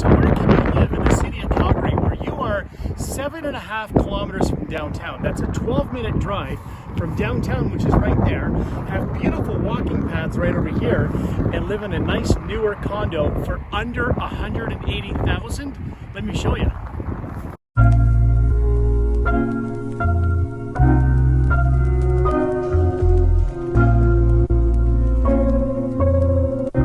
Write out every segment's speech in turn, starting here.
So where can you live in the city of Calgary where you are 7.5 kilometers from downtown? That's a 12-minute drive from downtown, which is right there. Have beautiful walking paths right over here and live in a nice newer condo for under $180,000. Let me show you.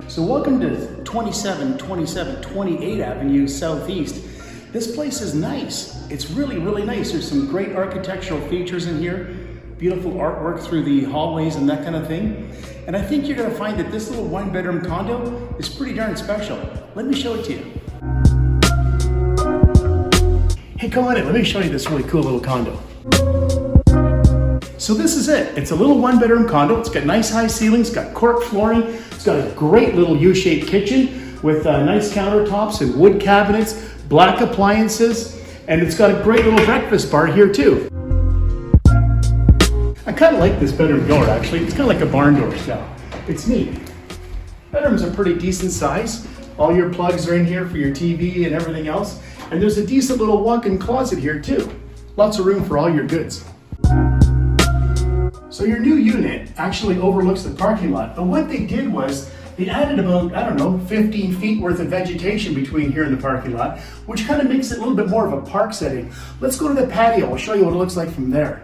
So welcome to 2727 28th Avenue Southeast. This place is nice. It's really nice. There's some great architectural features in here. Beautiful artwork through the hallways and that kind of thing. And I think you're gonna find that this little one-bedroom condo is pretty darn special. Let me show it to you. Hey, come on in. Let me show you this really cool little condo. So this is it. It's a little one-bedroom condo. It's got nice high ceilings, got cork flooring. It's got a great little U-shaped kitchen with nice countertops and wood cabinets, black appliances, and it's got a great little breakfast bar here too. I kind of like this bedroom door actually. It's kind of like a barn door style. It's neat. Bedrooms are pretty decent size. All your plugs are in here for your TV and everything else. And there's a decent little walk-in closet here too. Lots of room for all your goods. So your new unit actually overlooks the parking lot, but what they did was they added about, 15 feet worth of vegetation between here and the parking lot, which kind of makes it a little bit more of a park setting. Let's go to the patio. I'll show you what it looks like from there.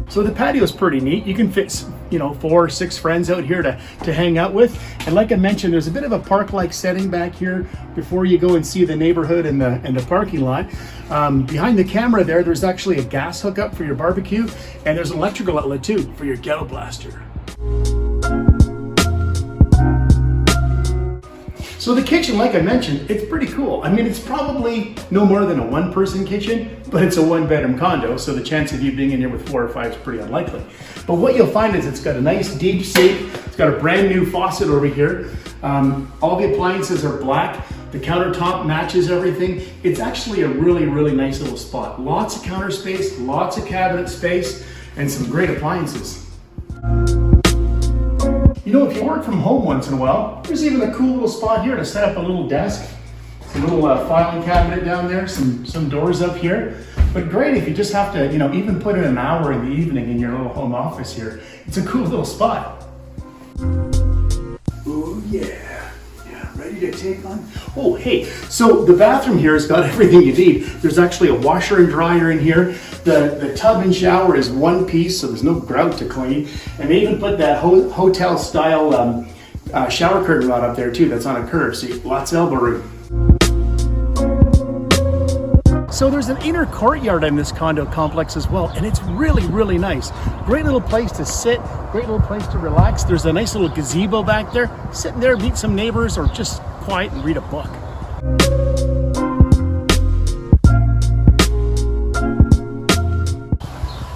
So the patio is pretty neat. You can fit, 4 or 6 friends out here to hang out with. And like I mentioned, there's a bit of a park-like setting back here before you go and see the neighborhood and the parking lot. Behind the camera there's actually a gas hookup for your barbecue, and there's an electrical outlet too for your ghetto blaster. So the kitchen, like I mentioned, it's pretty cool. I mean, it's probably no more than a one-person kitchen, but it's a one-bedroom condo, so the chance of you being in here with 4 or 5 is pretty unlikely. But what you'll find is it's got a nice deep sink. It's got a brand new faucet over here. All the appliances are black. The countertop matches everything. It's actually a really nice little spot. Lots of counter space, lots of cabinet space, and some great appliances. If you work from home once in a while, there's even a cool little spot here to set up a little desk. A little filing cabinet down there, some doors up here. But great if you just have to, even put in an hour in the evening in your little home office here. It's a cool little spot. Oh yeah. Ready to take on? Oh, hey, so the bathroom here has got everything you need. There's actually a washer and dryer in here. The tub and shower is one piece, so there's no grout to clean. And they even put that hotel style shower curtain rod up there too that's on a curve, so lots of elbow room. So there's an inner courtyard in this condo complex as well, and it's really nice. Great little place to sit, great little place to relax. There's a nice little gazebo back there. Sit there, meet some neighbors, or just quiet and read a book.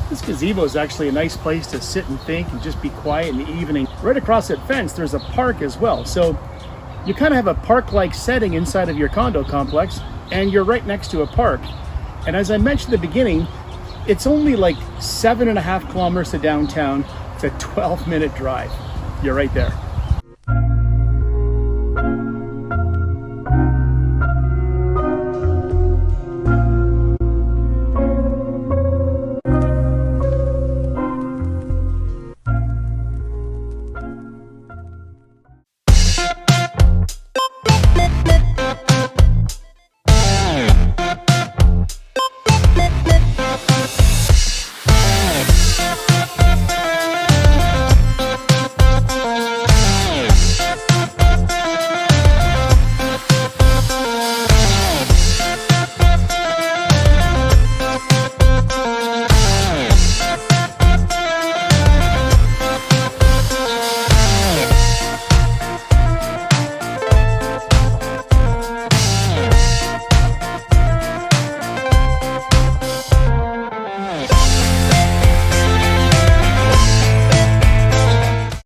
This gazebo is actually a nice place to sit and think and just be quiet in the evening. Right across that fence, there's a park as well. So you kind of have a park-like setting inside of your condo complex, and you're right next to a park. And as I mentioned at the beginning, it's only like 7.5 kilometers to downtown. It's a 12-minute drive. You're right there.